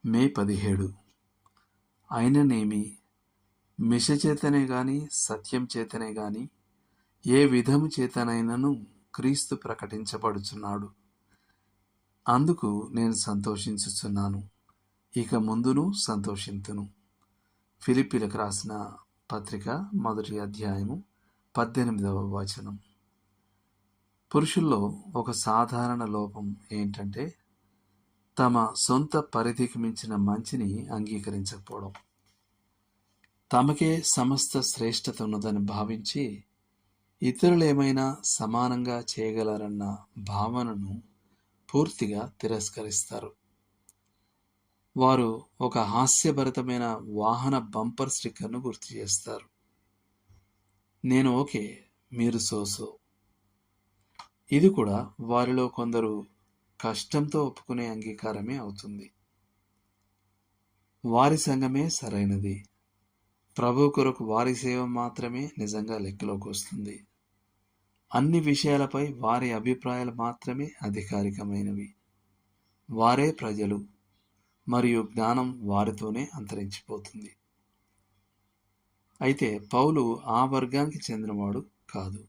మే 17. అయిననేమి మిష చేతనే గాని సత్యం చేతనే గాని ఏ విధము చేతనైనను క్రీస్తు ప్రకటించబడుచున్నాడు. అందుకు నేను సంతోషించుచున్నాను, ఇక ముందును సంతోషింతును. ఫిలిప్పీలకు రాసిన పత్రిక 1వ అధ్యాయము 18వ వచనం. పురుషుల్లో ఒక సాధారణ లోపం ఏంటంటే తమ సొంత పరిధికి మించిన మంచిని అంగీకరించకపోవడం. తమకే సమస్త శ్రేష్టత ఉన్నదని భావించి ఇతరులేమైనా సమానంగా చేయగలరన్న భావనను పూర్తిగా తిరస్కరిస్తారు. వారు ఒక హాస్యభరితమైన వాహన బంపర్ స్టిక్కర్ను గుర్తు చేస్తారు. నేను ఓకే, మీరు సోసో. ఇది కూడా వారిలో కొందరు కష్టంతో ఒప్పుకునే అంగీకారమే అవుతుంది. వారి సంఘమే సరైనది, ప్రభు కొరకు వారి సేవ మాత్రమే నిజంగా లెక్కలోకి వస్తుంది. అన్ని విషయాలపై వారి అభిప్రాయాలు మాత్రమే అధికారికమైనవి. వారే ప్రజలు మరియు జ్ఞానం వారితోనే అంతరించిపోతుంది. అయితే పౌలు ఆ వర్గానికి చెందినవాడు కాదు.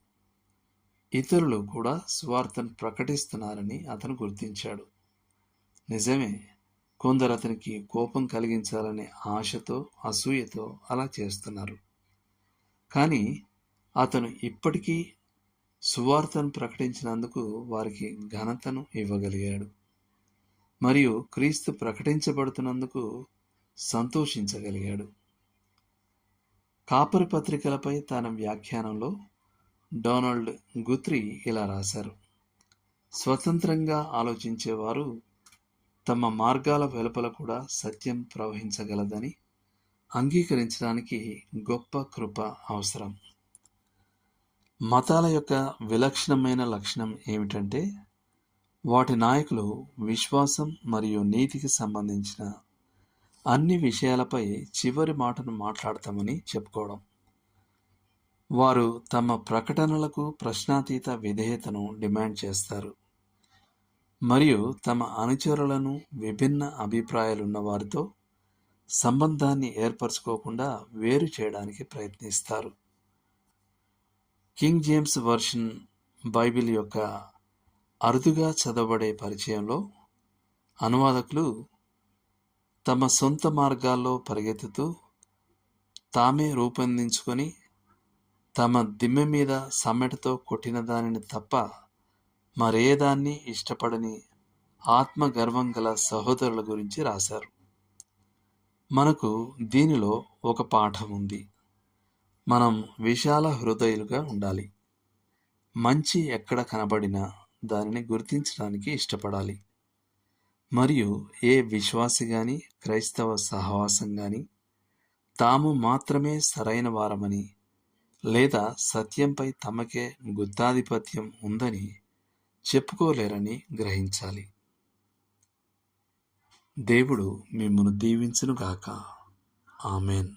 ఇతరులు కూడా సువార్తను ప్రకటిస్తున్నారని అతను గుర్తించాడు. నిజమే, కొందరు అతనికి కోపం కలిగించాలనే ఆశతో అసూయతో అలా చేస్తున్నారు. కానీ అతను ఇప్పటికీ సువార్తను ప్రకటించినందుకు వారికి ఘనతను ఇవ్వగలిగాడు మరియు క్రీస్తు ప్రకటించబడుతున్నందుకు సంతోషించగలిగాడు. కాపరి పత్రికలపై తన వ్యాఖ్యానంలో డొనాల్డ్ గుత్రీ ఇలా రాశారు: స్వతంత్రంగా ఆలోచించేవారు తమ మార్గాల వెలుపల కూడా సత్యం ప్రవహించగలదని అంగీకరించడానికి గొప్ప కృప అవసరం. మతాల యొక్క విలక్షణమైన లక్షణం ఏమిటంటే వాటి నాయకులు విశ్వాసం మరియు నీతికి సంబంధించిన అన్ని విషయాలపై చివరి మాటను మాట్లాడతామని చెప్పుకోవడం. వారు తమ ప్రకటనలకు ప్రశ్నాతీత విధేయతను డిమాండ్ చేస్తారు మరియు తమ అనుచరులను విభిన్న అభిప్రాయాలున్న వారితో సంబంధాన్ని ఏర్పరచుకోకుండా వేరు చేయడానికి ప్రయత్నిస్తారు. కింగ్ జేమ్స్ వర్షన్ బైబిల్ యొక్క అరుదుగా చదవబడే పరిచయంలో అనువాదకులు తమ సొంత మార్గాల్లో పరిగెత్తుతూ తామే రూపొందించుకొని తమ దిమ్మె మీద సమ్మెటతో కొట్టిన దానిని తప్ప మరేదాన్ని ఇష్టపడని ఆత్మగర్వం గల సహోదరుల గురించి రాశారు. మనకు దీనిలో ఒక పాఠం ఉంది. మనం విశాల హృదయులుగా ఉండాలి. మంచి ఎక్కడ కనబడినా దానిని గుర్తించడానికి ఇష్టపడాలి మరియు ఏ విశ్వాసి గాని క్రైస్తవ సహవాసం గాని తాము మాత్రమే సరైన వారమని లేదా సత్యంపై తమకే గుత్తాధిపత్యం ఉందని చెప్పుకోలేరని గ్రహించాలి. దేవుడు మిమ్మును దీవించునుగాక. ఆమెన్.